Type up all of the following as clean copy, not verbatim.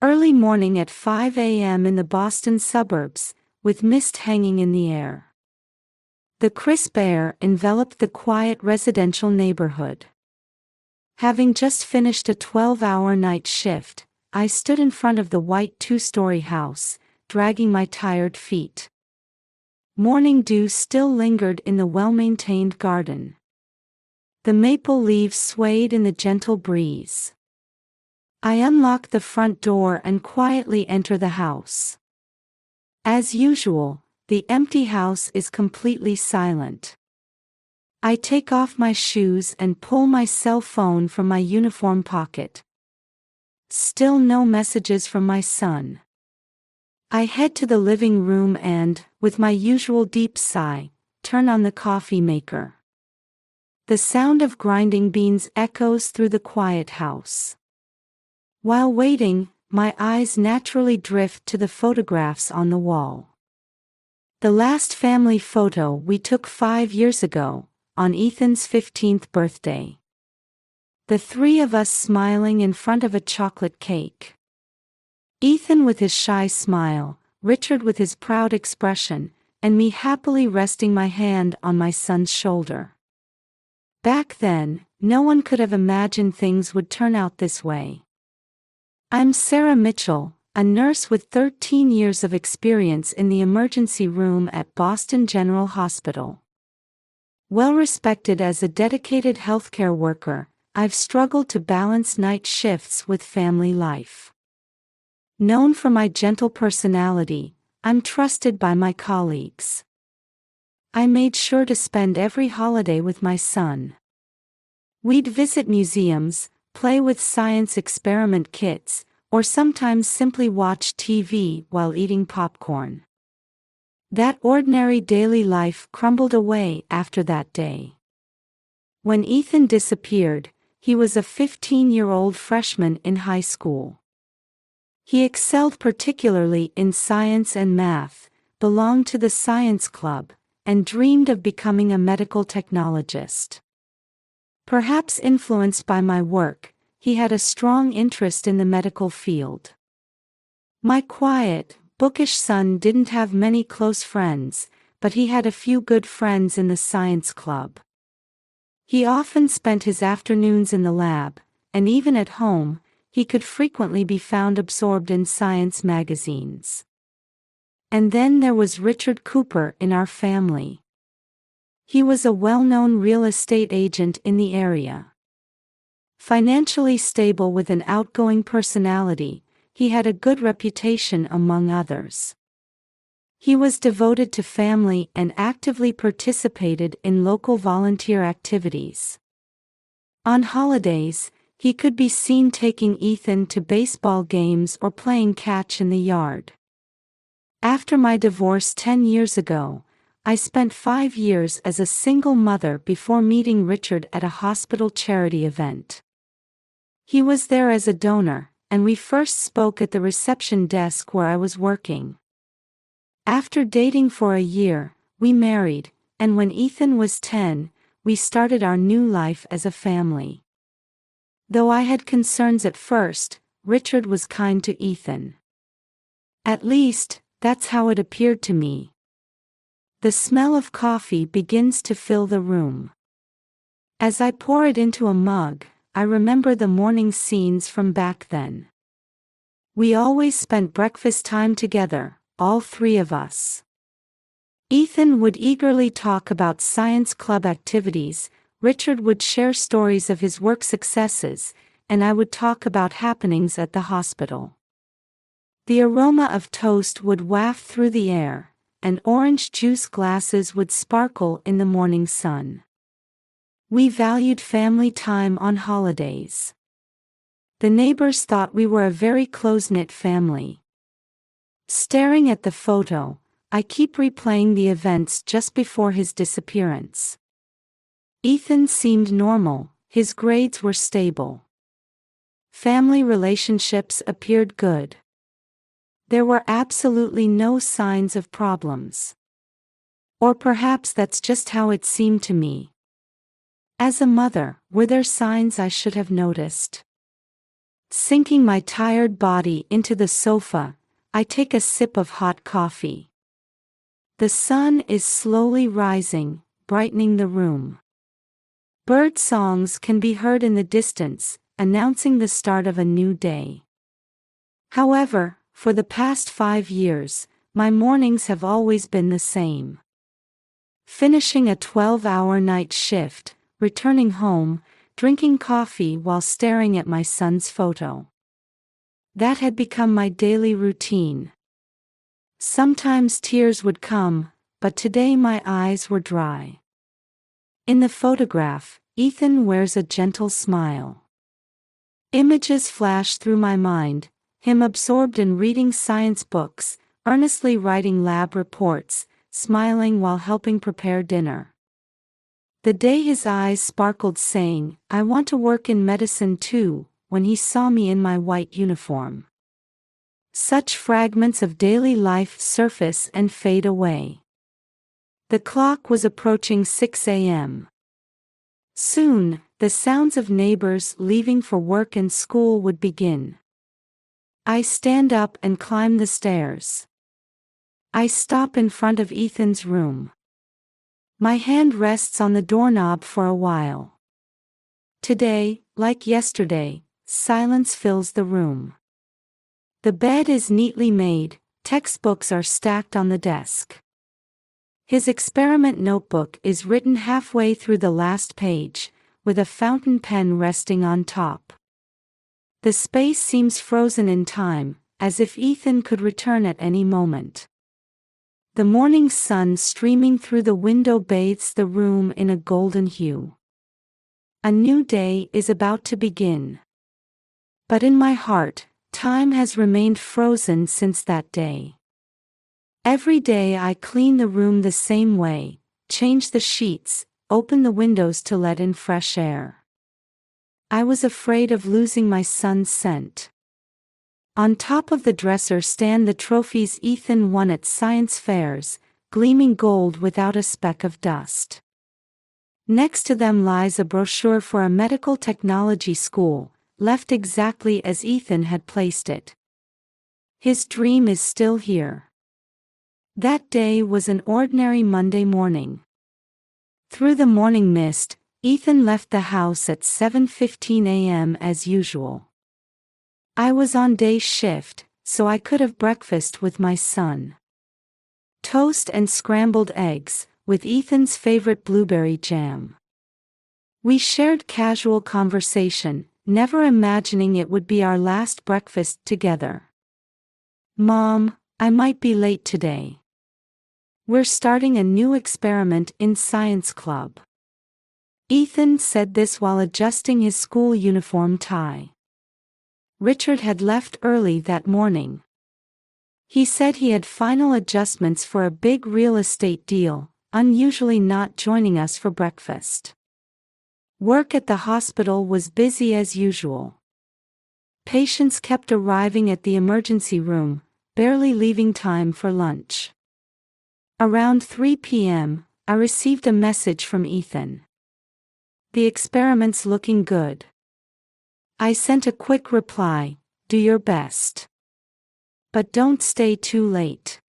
Early morning at 5 a.m. in the Boston suburbs, with mist hanging in the air. The crisp air enveloped the quiet residential neighborhood. Having just finished a 12-hour night shift, I stood in front of the white two-story house, dragging my tired feet. Morning dew still lingered in the well-maintained garden. The maple leaves swayed in the gentle breeze. I unlocked the front door and quietly entered the house. As usual, the empty house is completely silent. I take off my shoes and pull my cell phone from my uniform pocket. Still no messages from my son. I head to the living room and, with my usual deep sigh, turn on the coffee maker. The sound of grinding beans echoes through the quiet house. While waiting, my eyes naturally drift to the photographs on the wall. The last family photo we took 5 years ago, on Ethan's 15th birthday. The three of us smiling in front of a chocolate cake. Ethan with his shy smile, Richard with his proud expression, and me happily resting my hand on my son's shoulder. Back then, no one could have imagined things would turn out this way. I'm Sarah Mitchell, a nurse with 13 years of experience in the emergency room at Boston General Hospital. Well respected as a dedicated healthcare worker, I've struggled to balance night shifts with family life. Known for my gentle personality, I'm trusted by my colleagues. I made sure to spend every holiday with my son. We'd visit museums, play with science experiment kits, or sometimes simply watch TV while eating popcorn. That ordinary daily life crumbled away after that day. When Ethan disappeared, he was a 15-year-old freshman in high school. He excelled particularly in science and math, belonged to the science club, and dreamed of becoming a medical technologist. Perhaps influenced by my work, he had a strong interest in the medical field. My quiet, bookish son didn't have many close friends, but he had a few good friends in the science club. He often spent his afternoons in the lab, and even at home, he could frequently be found absorbed in science magazines. And then there was Richard Cooper in our family. He was a well-known real estate agent in the area. Financially stable with an outgoing personality, he had a good reputation among others. He was devoted to family and actively participated in local volunteer activities. On holidays, he could be seen taking Ethan to baseball games or playing catch in the yard. After my divorce 10 years ago, I spent 5 years as a single mother before meeting Richard at a hospital charity event. He was there as a donor, and we first spoke at the reception desk where I was working. After dating for a year, we married, and when Ethan was 10, we started our new life as a family. Though I had concerns at first, Richard was kind to Ethan. At least, that's how it appeared to me. The smell of coffee begins to fill the room. As I pour it into a mug, I remember the morning scenes from back then. We always spent breakfast time together, all three of us. Ethan would eagerly talk about science club activities, Richard would share stories of his work successes, and I would talk about happenings at the hospital. The aroma of toast would waft through the air, and orange juice glasses would sparkle in the morning sun. We valued family time on holidays. The neighbors thought we were a very close-knit family. Staring at the photo, I keep replaying the events just before his disappearance. Ethan seemed normal, his grades were stable. Family relationships appeared good. There were absolutely no signs of problems. Or perhaps that's just how it seemed to me. As a mother, were there signs I should have noticed? Sinking my tired body into the sofa, I take a sip of hot coffee. The sun is slowly rising, brightening the room. Bird songs can be heard in the distance, announcing the start of a new day. However, for the past 5 years, my mornings have always been the same. Finishing a 12-hour night shift, returning home, drinking coffee while staring at my son's photo. That had become my daily routine. Sometimes tears would come, but today my eyes were dry. In the photograph, Ethan wears a gentle smile. Images flash through my mind, him absorbed in reading science books, earnestly writing lab reports, smiling while helping prepare dinner. The day his eyes sparkled saying, "I want to work in medicine too," when he saw me in my white uniform. Such fragments of daily life surface and fade away. The clock was approaching 6 a.m. Soon, the sounds of neighbors leaving for work and school would begin. I stand up and climb the stairs. I stop in front of Ethan's room. My hand rests on the doorknob for a while. Today, like yesterday, silence fills the room. The bed is neatly made, textbooks are stacked on the desk. His experiment notebook is written halfway through the last page, with a fountain pen resting on top. The space seems frozen in time, as if Ethan could return at any moment. The morning sun streaming through the window bathes the room in a golden hue. A new day is about to begin. But in my heart, time has remained frozen since that day. Every day I clean the room the same way, change the sheets, open the windows to let in fresh air. I was afraid of losing my son's scent. On top of the dresser stand the trophies Ethan won at science fairs, gleaming gold without a speck of dust. Next to them lies a brochure for a medical technology school, left exactly as Ethan had placed it. His dream is still here. That day was an ordinary Monday morning. Through the morning mist, Ethan left the house at 7:15 a.m. as usual. I was on day shift, so I could have breakfast with my son. Toast and scrambled eggs, with Ethan's favorite blueberry jam. We shared casual conversation, never imagining it would be our last breakfast together. "Mom, I might be late today. We're starting a new experiment in science club." Ethan said this while adjusting his school uniform tie. Richard had left early that morning. He said he had final adjustments for a big real estate deal, unusually not joining us for breakfast. Work at the hospital was busy as usual. Patients kept arriving at the emergency room, barely leaving time for lunch. Around 3 p.m., I received a message from Ethan. "The experiment's looking good." I sent a quick reply, "Do your best. But don't stay too late."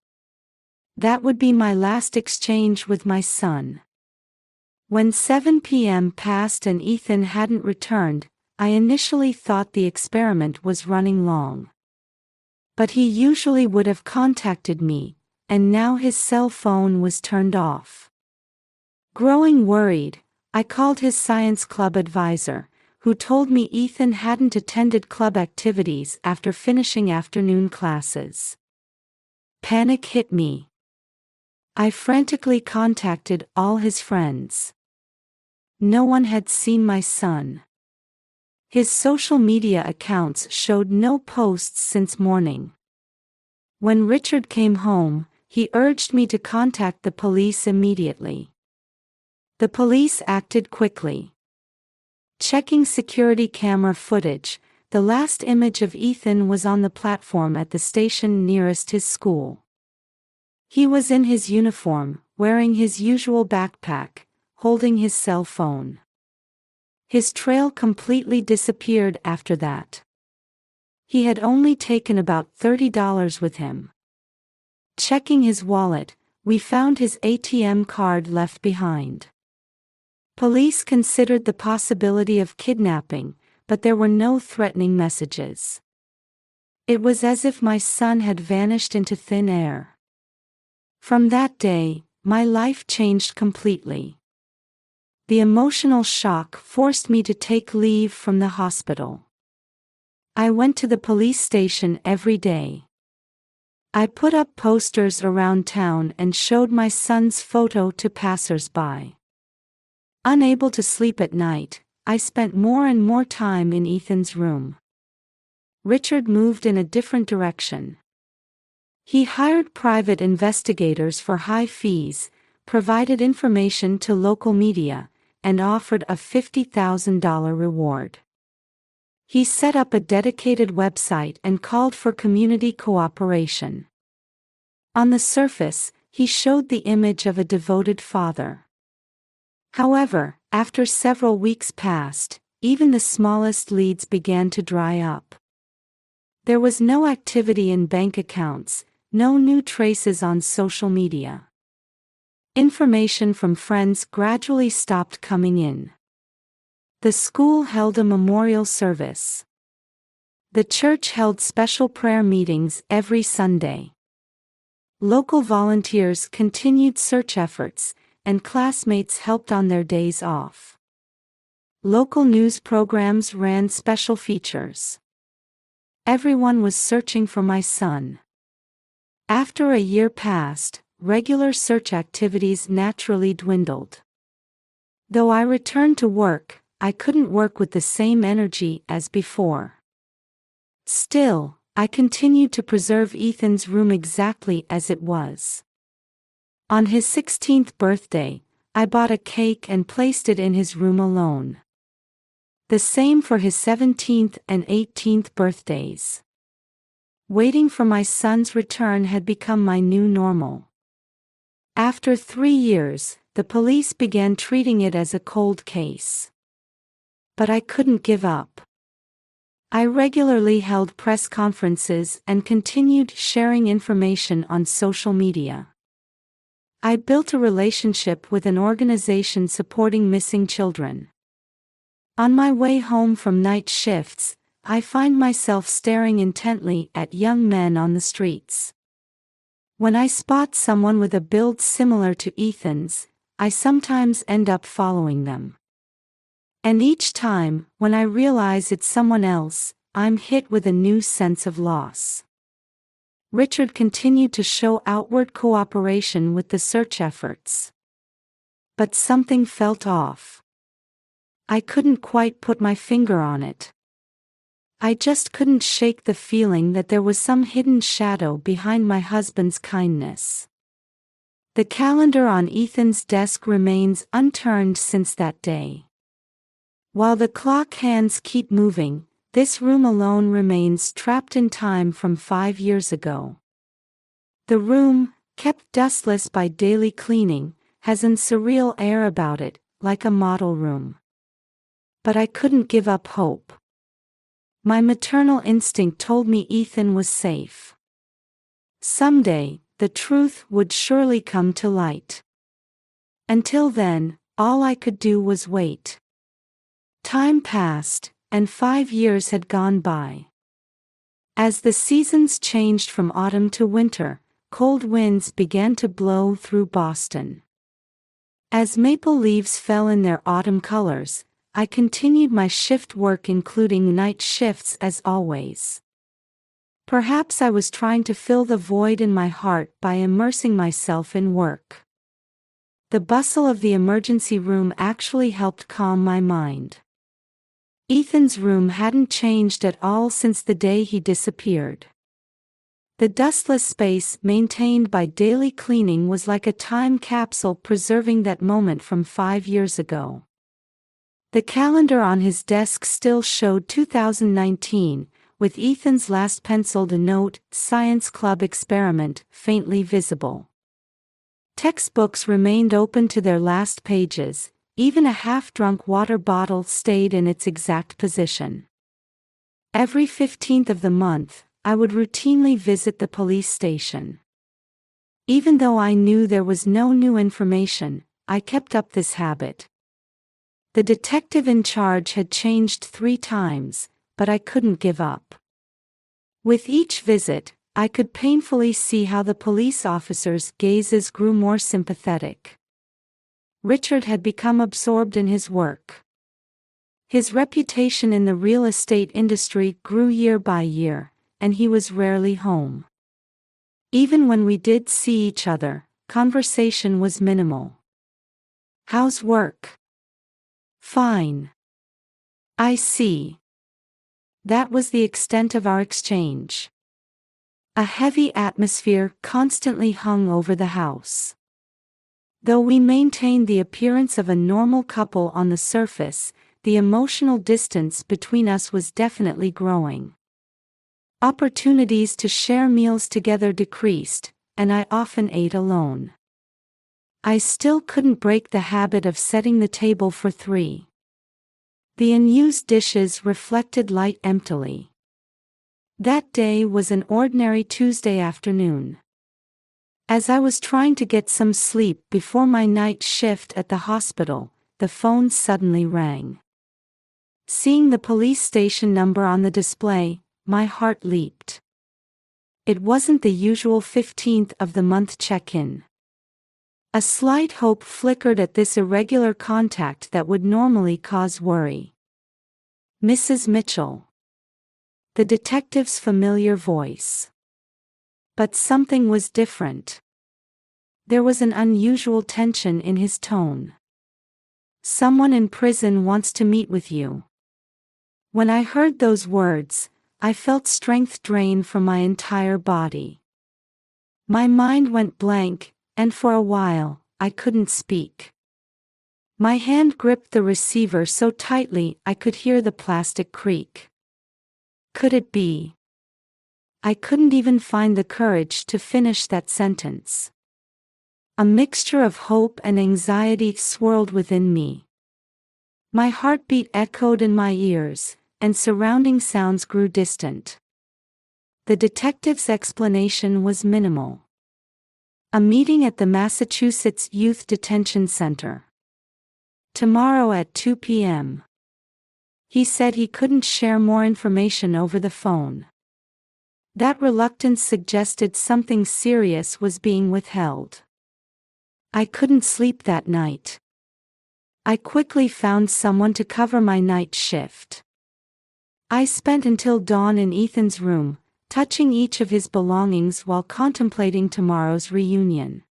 That would be my last exchange with my son. When 7 p.m. passed and Ethan hadn't returned, I initially thought the experiment was running long. But he usually would have contacted me, and now his cell phone was turned off. Growing worried, I called his science club advisor, who told me Ethan hadn't attended club activities after finishing afternoon classes. Panic hit me. I frantically contacted all his friends. No one had seen my son. His social media accounts showed no posts since morning. When Richard came home, he urged me to contact the police immediately. The police acted quickly. Checking security camera footage, the last image of Ethan was on the platform at the station nearest his school. He was in his uniform, wearing his usual backpack, holding his cell phone. His trail completely disappeared after that. He had only taken about $30 with him. Checking his wallet, we found his ATM card left behind. Police considered the possibility of kidnapping, but there were no threatening messages. It was as if my son had vanished into thin air. From that day, my life changed completely. The emotional shock forced me to take leave from the hospital. I went to the police station every day. I put up posters around town and showed my son's photo to passers-by. Unable to sleep at night, I spent more and more time in Ethan's room. Richard moved in a different direction. He hired private investigators for high fees, provided information to local media, and offered a $50,000 reward. He set up a dedicated website and called for community cooperation. On the surface, he showed the image of a devoted father. However, after several weeks passed, even the smallest leads began to dry up. There was no activity in bank accounts, no new traces on social media. Information from friends gradually stopped coming in. The school held a memorial service. The church held special prayer meetings every Sunday. Local volunteers continued search efforts, and classmates helped on their days off. Local news programs ran special features. Everyone was searching for my son. After a year passed, regular search activities naturally dwindled. Though I returned to work, I couldn't work with the same energy as before. Still, I continued to preserve Ethan's room exactly as it was. On his 16th birthday, I bought a cake and placed it in his room alone. The same for his 17th and 18th birthdays. Waiting for my son's return had become my new normal. After 3 years, the police began treating it as a cold case. But I couldn't give up. I regularly held press conferences and continued sharing information on social media. I built a relationship with an organization supporting missing children. On my way home from night shifts, I find myself staring intently at young men on the streets. When I spot someone with a build similar to Ethan's, I sometimes end up following them. And each time, when I realize it's someone else, I'm hit with a new sense of loss. Richard continued to show outward cooperation with the search efforts. But something felt off. I couldn't quite put my finger on it. I just couldn't shake the feeling that there was some hidden shadow behind my husband's kindness. The calendar on Ethan's desk remains unturned since that day. While the clock hands keep moving, this room alone remains trapped in time from 5 years ago. The room, kept dustless by daily cleaning, has an surreal air about it, like a model room. But I couldn't give up hope. My maternal instinct told me Ethan was safe. Someday, the truth would surely come to light. Until then, all I could do was wait. Time passed, and 5 years had gone by. As the seasons changed from autumn to winter, cold winds began to blow through Boston. As maple leaves fell in their autumn colors, I continued my shift work, including night shifts as always. Perhaps I was trying to fill the void in my heart by immersing myself in work. The bustle of the emergency room actually helped calm my mind. Ethan's room hadn't changed at all since the day he disappeared. The dustless space maintained by daily cleaning was like a time capsule preserving that moment from 5 years ago. The calendar on his desk still showed 2019, with Ethan's last penciled note, "Science Club Experiment," faintly visible. Textbooks remained open to their last pages. Even a half-drunk water bottle stayed in its exact position. Every 15th of the month, I would routinely visit the police station. Even though I knew there was no new information, I kept up this habit. The detective in charge had changed 3 times, but I couldn't give up. With each visit, I could painfully see how the police officers' gazes grew more sympathetic. Richard had become absorbed in his work. His reputation in the real estate industry grew year by year, and he was rarely home. Even when we did see each other, conversation was minimal. "How's work?" "Fine." "I see." That was the extent of our exchange. A heavy atmosphere constantly hung over the house. Though we maintained the appearance of a normal couple on the surface, the emotional distance between us was definitely growing. Opportunities to share meals together decreased, and I often ate alone. I still couldn't break the habit of setting the table for 3. The unused dishes reflected light emptily. That day was an ordinary Tuesday afternoon. As I was trying to get some sleep before my night shift at the hospital, the phone suddenly rang. Seeing the police station number on the display, my heart leaped. It wasn't the usual 15th of the month check-in. A slight hope flickered at this irregular contact that would normally cause worry. "Mrs. Mitchell." The detective's familiar voice. But something was different. There was an unusual tension in his tone. "Someone in prison wants to meet with you." When I heard those words, I felt strength drain from my entire body. My mind went blank, and for a while, I couldn't speak. My hand gripped the receiver so tightly I could hear the plastic creak. Could it be? I couldn't even find the courage to finish that sentence. A mixture of hope and anxiety swirled within me. My heartbeat echoed in my ears, and surrounding sounds grew distant. The detective's explanation was minimal. "A meeting at the Massachusetts Youth Detention Center. Tomorrow at 2 p.m. He said he couldn't share more information over the phone. That reluctance suggested something serious was being withheld. I couldn't sleep that night. I quickly found someone to cover my night shift. I spent until dawn in Ethan's room, touching each of his belongings while contemplating tomorrow's reunion.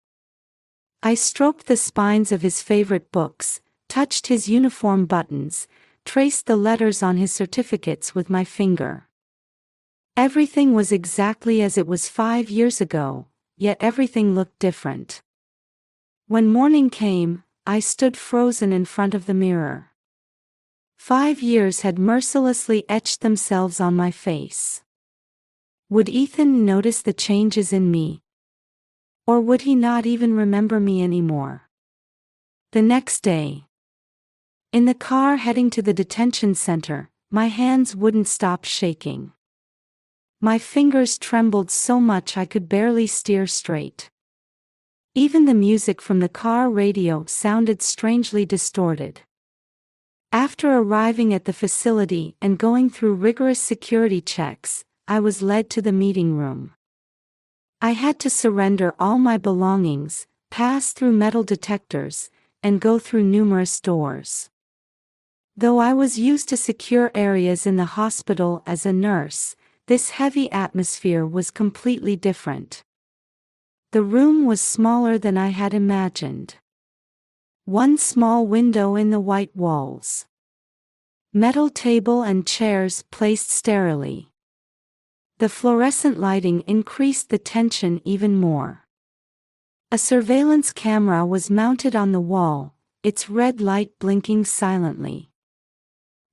I stroked the spines of his favorite books, touched his uniform buttons, traced the letters on his certificates with my finger. Everything was exactly as it was 5 years ago, yet everything looked different. When morning came, I stood frozen in front of the mirror. 5 years had mercilessly etched themselves on my face. Would Ethan notice the changes in me? Or would he not even remember me anymore? The next day, in the car heading to the detention center, my hands wouldn't stop shaking. My fingers trembled so much I could barely steer straight. Even the music from the car radio sounded strangely distorted. After arriving at the facility and going through rigorous security checks, I was led to the meeting room. I had to surrender all my belongings, pass through metal detectors, and go through numerous doors. Though I was used to secure areas in the hospital as a nurse, this heavy atmosphere was completely different. The room was smaller than I had imagined. One small window in the white walls. Metal table and chairs placed sterilely. The fluorescent lighting increased the tension even more. A surveillance camera was mounted on the wall, its red light blinking silently.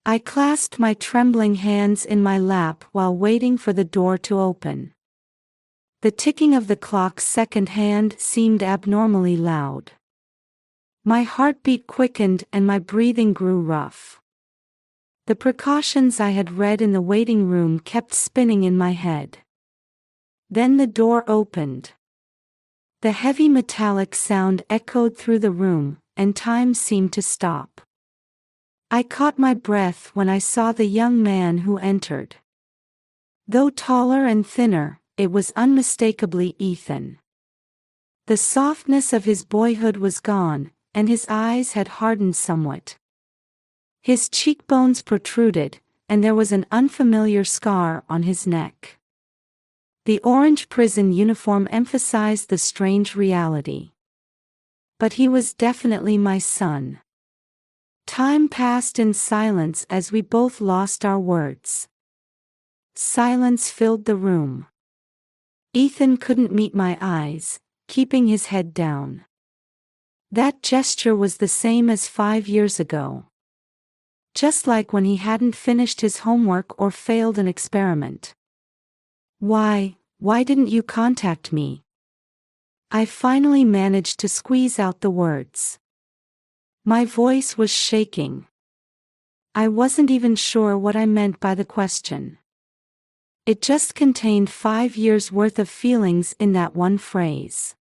I clasped my trembling hands in my lap while waiting for the door to open. The ticking of the clock's second hand seemed abnormally loud. My heartbeat quickened and my breathing grew rough. The precautions I had read in the waiting room kept spinning in my head. Then the door opened. The heavy metallic sound echoed through the room, and time seemed to stop. I caught my breath when I saw the young man who entered. Though taller and thinner, it was unmistakably Ethan. The softness of his boyhood was gone, and his eyes had hardened somewhat. His cheekbones protruded, and there was an unfamiliar scar on his neck. The orange prison uniform emphasized the strange reality. But he was definitely my son. Time passed in silence as we both lost our words. Silence filled the room. Ethan couldn't meet my eyes, keeping his head down. That gesture was the same as 5 years ago. Just like when he hadn't finished his homework or failed an experiment. Why didn't you contact me? I finally managed to squeeze out the words. My voice was shaking. I wasn't even sure what I meant by the question. It just contained 5 years' worth of feelings in that one phrase.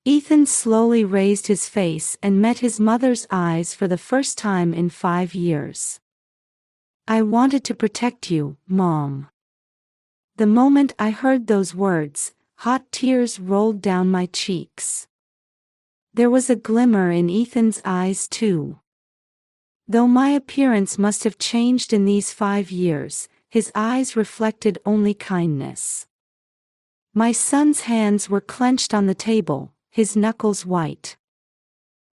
Ethan slowly raised his face and met his mother's eyes for the first time in 5 years. I wanted to protect you, Mom. The moment I heard those words, hot tears rolled down my cheeks. There was a glimmer in Ethan's eyes too. Though my appearance must have changed in these 5 years, his eyes reflected only kindness. My son's hands were clenched on the table, his knuckles white.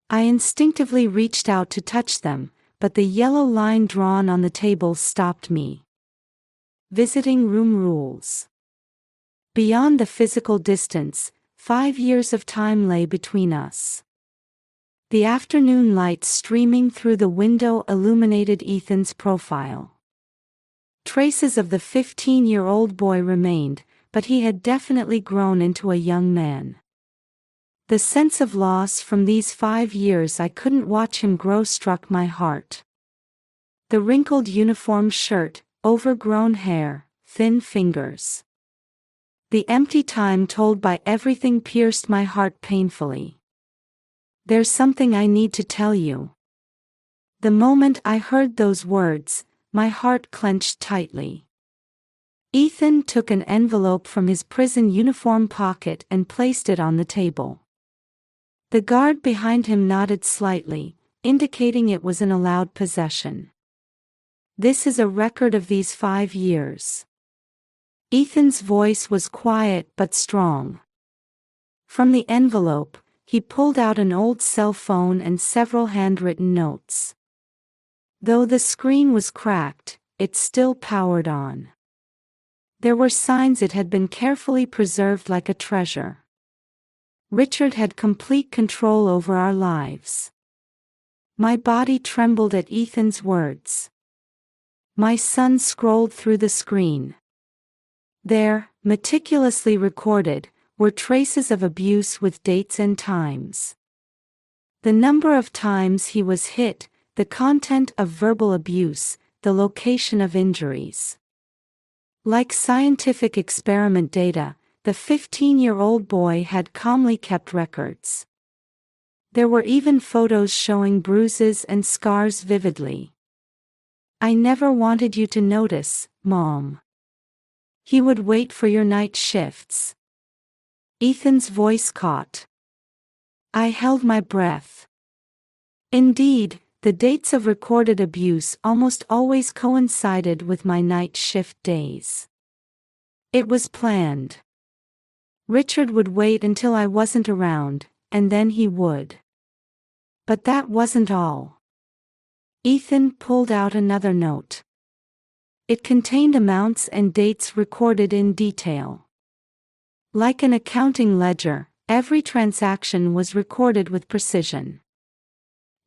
I instinctively reached out to touch them, but the yellow line drawn on the table stopped me. Visiting room rules. Beyond the physical distance, 5 years of time lay between us. The afternoon light streaming through the window illuminated Ethan's profile. Traces of the 15-year-old boy remained, but he had definitely grown into a young man. The sense of loss from these 5 years I couldn't watch him grow struck my heart. The wrinkled uniform shirt, overgrown hair, thin fingers. The empty time told by everything pierced my heart painfully. There's something I need to tell you. The moment I heard those words, my heart clenched tightly. Ethan took an envelope from his prison uniform pocket and placed it on the table. The guard behind him nodded slightly, indicating it was an allowed possession. This is a record of these 5 years. Ethan's voice was quiet but strong. From the envelope, he pulled out an old cell phone and several handwritten notes. Though the screen was cracked, it still powered on. There were signs it had been carefully preserved like a treasure. Richard had complete control over our lives. My body trembled at Ethan's words. My son scrolled through the screen. There, meticulously recorded, were traces of abuse with dates and times. The number of times he was hit, the content of verbal abuse, the location of injuries. Like scientific experiment data, the 15-year-old boy had calmly kept records. There were even photos showing bruises and scars vividly. I never wanted you to notice, Mom. He would wait for your night shifts. Ethan's voice caught. I held my breath. Indeed, the dates of recorded abuse almost always coincided with my night shift days. It was planned. Richard would wait until I wasn't around, and then he would. But that wasn't all. Ethan pulled out another note. It contained amounts and dates recorded in detail. Like an accounting ledger, every transaction was recorded with precision.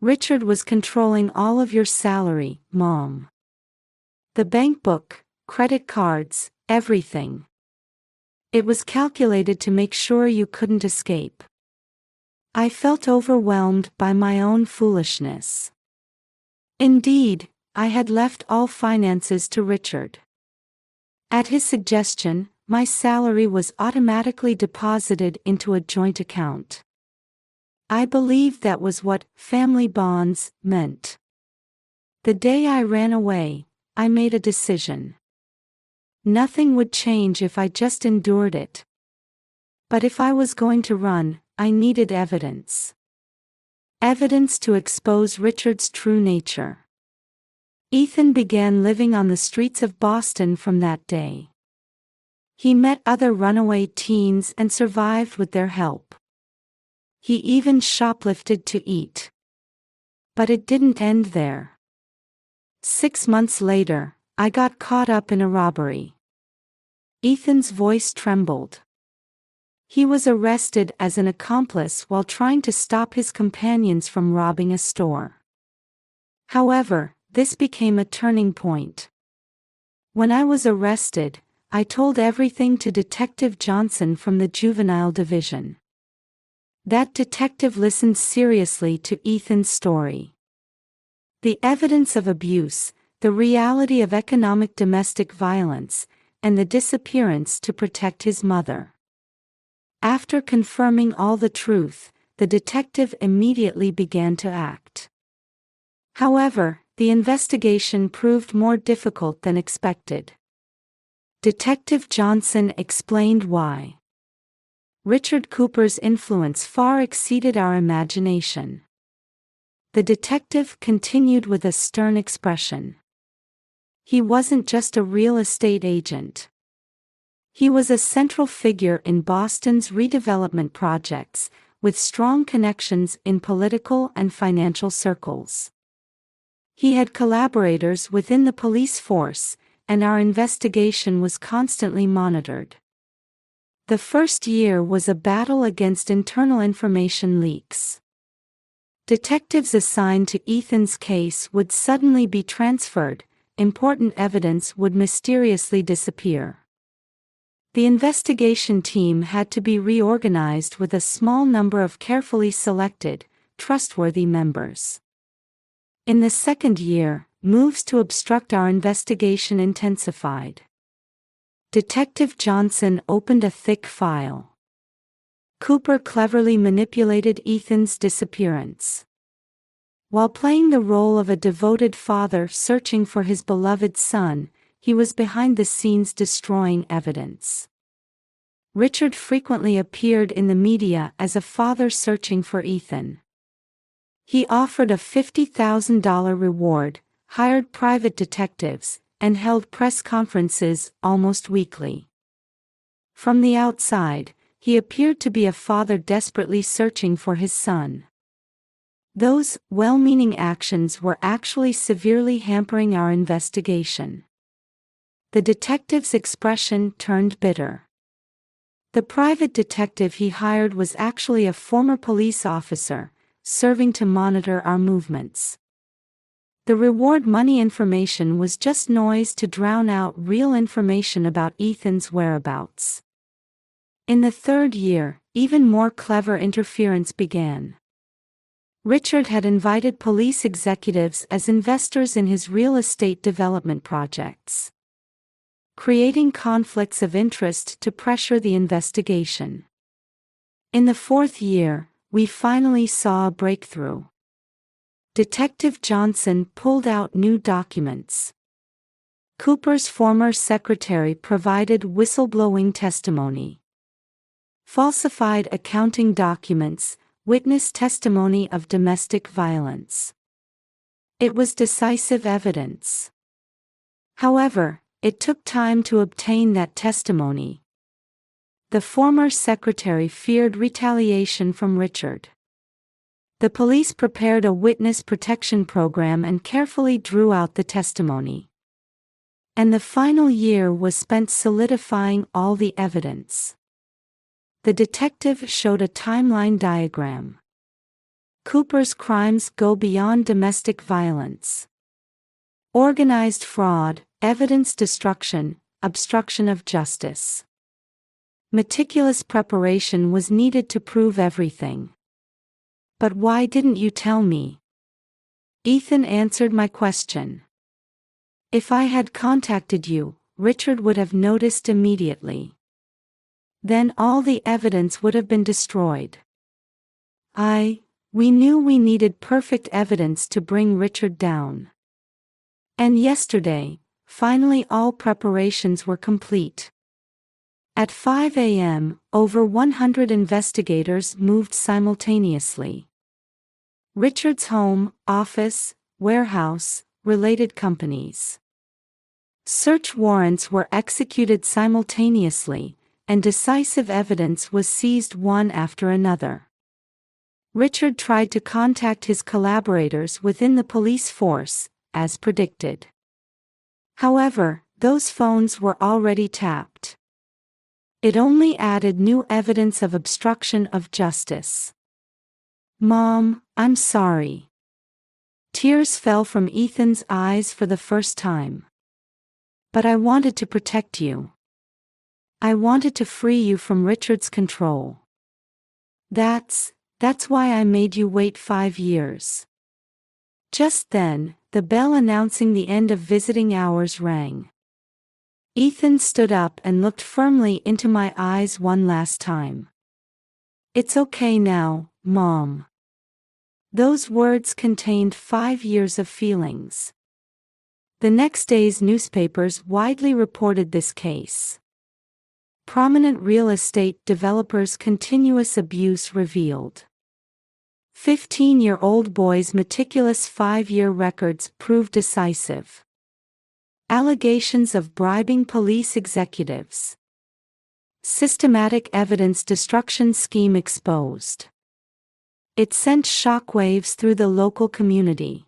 Richard was controlling all of your salary, Mom. The bank book, credit cards, everything. It was calculated to make sure you couldn't escape. I felt overwhelmed by my own foolishness. Indeed, I had left all finances to Richard. At his suggestion, my salary was automatically deposited into a joint account. I believed that was what family bonds meant. The day I ran away, I made a decision. Nothing would change if I just endured it. But if I was going to run, I needed evidence. Evidence to expose Richard's true nature. Ethan began living on the streets of Boston from that day. He met other runaway teens and survived with their help. He even shoplifted to eat. But it didn't end there. 6 months later, I got caught up in a robbery. Ethan's voice trembled. He was arrested as an accomplice while trying to stop his companions from robbing a store. However, this became a turning point. When I was arrested, I told everything to Detective Johnson from the Juvenile Division. That detective listened seriously to Ethan's story. The evidence of abuse, the reality of economic domestic violence, and the disappearance to protect his mother. After confirming all the truth, the detective immediately began to act. However, the investigation proved more difficult than expected. Detective Johnson explained why. Richard Cooper's influence far exceeded our imagination. The detective continued with a stern expression. He wasn't just a real estate agent. He was a central figure in Boston's redevelopment projects, with strong connections in political and financial circles. He had collaborators within the police force, and our investigation was constantly monitored. The first year was a battle against internal information leaks. Detectives assigned to Ethan's case would suddenly be transferred, important evidence would mysteriously disappear. The investigation team had to be reorganized with a small number of carefully selected, trustworthy members. In the second year, moves to obstruct our investigation intensified. Detective Johnson opened a thick file. Cooper cleverly manipulated Ethan's disappearance. While playing the role of a devoted father searching for his beloved son, he was behind the scenes destroying evidence. Richard frequently appeared in the media as a father searching for Ethan. He offered a $50,000 reward, hired private detectives, and held press conferences almost weekly. From the outside, he appeared to be a father desperately searching for his son. Those well-meaning actions were actually severely hampering our investigation. The detective's expression turned bitter. The private detective he hired was actually a former police officer, serving to monitor our movements. The reward money information was just noise to drown out real information about Ethan's whereabouts. In the third year, even more clever interference began. Richard had invited police executives as investors in his real estate development projects, creating conflicts of interest to pressure the investigation. In the fourth year, we finally saw a breakthrough. Detective Johnson pulled out new documents. Cooper's former secretary provided whistleblowing testimony. Falsified accounting documents, witness testimony of domestic violence. It was decisive evidence. However, it took time to obtain that testimony. The former secretary feared retaliation from Richard. The police prepared a witness protection program and carefully drew out the testimony. And the final year was spent solidifying all the evidence. The detective showed a timeline diagram. Cooper's crimes go beyond domestic violence. Organized fraud, evidence destruction, obstruction of justice. Meticulous preparation was needed to prove everything. But why didn't you tell me? Ethan answered my question. If I had contacted you, Richard would have noticed immediately. Then all the evidence would have been destroyed. We knew we needed perfect evidence to bring Richard down. And yesterday, finally all preparations were complete. At 5 a.m., over 100 investigators moved simultaneously. Richard's home, office, warehouse, related companies. Search warrants were executed simultaneously, and decisive evidence was seized one after another. Richard tried to contact his collaborators within the police force, as predicted. However, those phones were already tapped. It only added new evidence of obstruction of justice. "Mom, I'm sorry." Tears fell from Ethan's eyes for the first time. "But I wanted to protect you. I wanted to free you from Richard's control. That's why I made you wait 5 years." Just then, the bell announcing the end of visiting hours rang. Ethan stood up and looked firmly into my eyes one last time. "It's okay now, Mom." Those words contained 5 years of feelings. The next day's newspapers widely reported this case. Prominent real estate developers' continuous abuse revealed. 15-year-old boy's meticulous 5-year records proved decisive. Allegations of bribing police executives. Systematic evidence destruction scheme exposed. It sent shockwaves through the local community.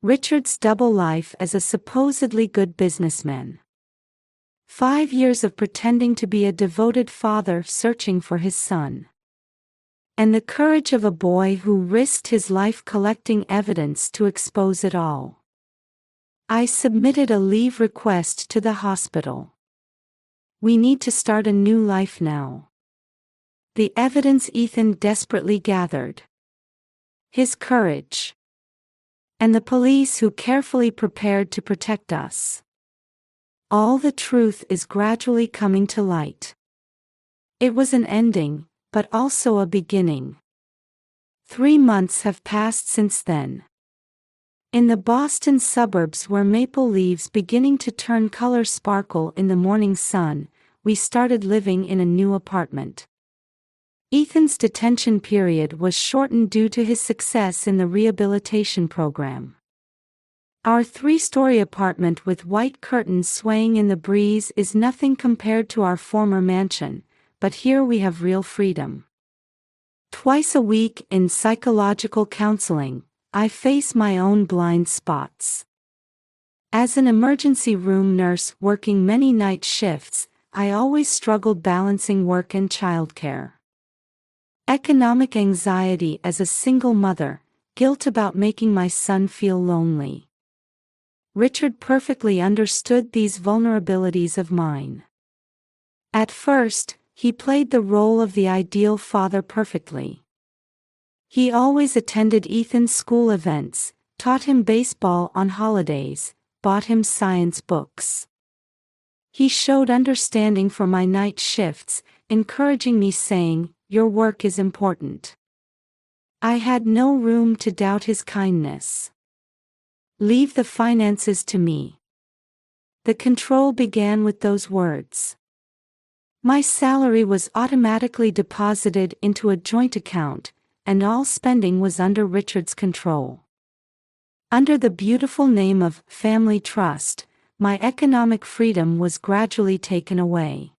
Richard's double life as a supposedly good businessman. 5 years of pretending to be a devoted father searching for his son. And the courage of a boy who risked his life collecting evidence to expose it all. I submitted a leave request to the hospital. "We need to start a new life now." The evidence Ethan desperately gathered. His courage. And the police who carefully prepared to protect us. All the truth is gradually coming to light. It was an ending, but also a beginning. 3 months have passed since then. In the Boston suburbs where maple leaves beginning to turn color sparkle in the morning sun, we started living in a new apartment. Ethan's detention period was shortened due to his success in the rehabilitation program. Our 3-story apartment with white curtains swaying in the breeze is nothing compared to our former mansion, but here we have real freedom. Twice a week in psychological counseling, I face my own blind spots. As an emergency room nurse working many night shifts, I always struggled balancing work and childcare. Economic anxiety as a single mother, guilt about making my son feel lonely. Richard perfectly understood these vulnerabilities of mine. At first, he played the role of the ideal father perfectly. He always attended Ethan's school events, taught him baseball on holidays, bought him science books. He showed understanding for my night shifts, encouraging me saying, "Your work is important." I had no room to doubt his kindness. "Leave the finances to me." The control began with those words. My salary was automatically deposited into a joint account, and all spending was under Richard's control. Under the beautiful name of Family Trust, my economic freedom was gradually taken away.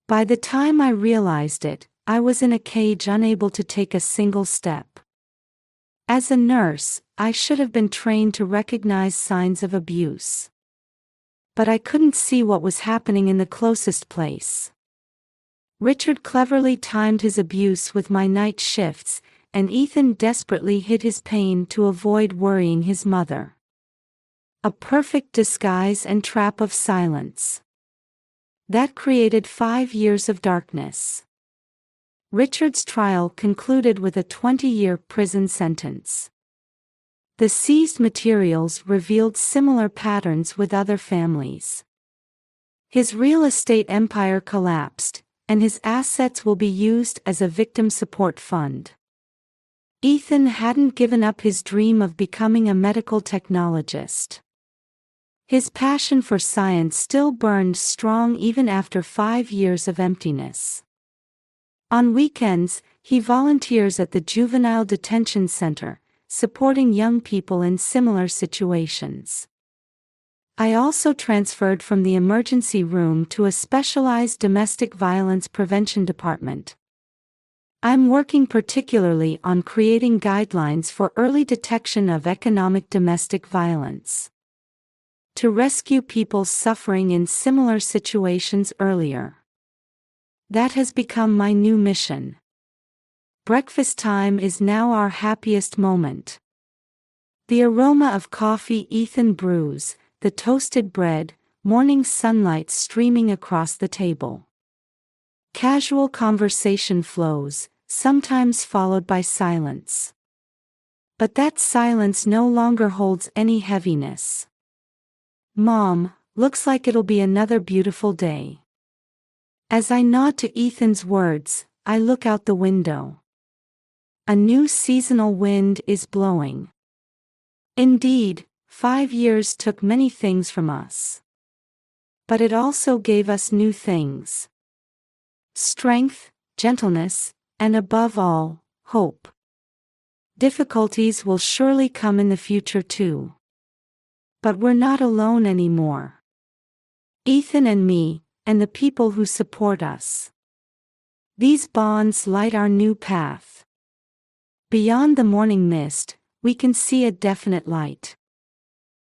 By the time I realized it, I was in a cage unable to take a single step. As a nurse, I should have been trained to recognize signs of abuse. But I couldn't see what was happening in the closest place. Richard cleverly timed his abuse with my night shifts, and Ethan desperately hid his pain to avoid worrying his mother. A perfect disguise and trap of silence. That created 5 years of darkness. Richard's trial concluded with a 20-year prison sentence. The seized materials revealed similar patterns with other families. His real estate empire collapsed, and his assets will be used as a victim support fund. Ethan hadn't given up his dream of becoming a medical technologist. His passion for science still burned strong even after 5 years of emptiness. On weekends, he volunteers at the Juvenile Detention Center, supporting young people in similar situations. I also transferred from the emergency room to a specialized domestic violence prevention department. I'm working particularly on creating guidelines for early detection of economic domestic violence, to rescue people suffering in similar situations earlier. That has become my new mission. Breakfast time is now our happiest moment. The aroma of coffee Ethan brews, the toasted bread, morning sunlight streaming across the table. Casual conversation flows, sometimes followed by silence. But that silence no longer holds any heaviness. "Mom, looks like it'll be another beautiful day." As I nod to Ethan's words, I look out the window. A new seasonal wind is blowing. Indeed, 5 years took many things from us. But it also gave us new things. Strength, gentleness, and above all, hope. Difficulties will surely come in the future too. But we're not alone anymore. Ethan and me, and the people who support us. These bonds light our new path. Beyond the morning mist, we can see a definite light.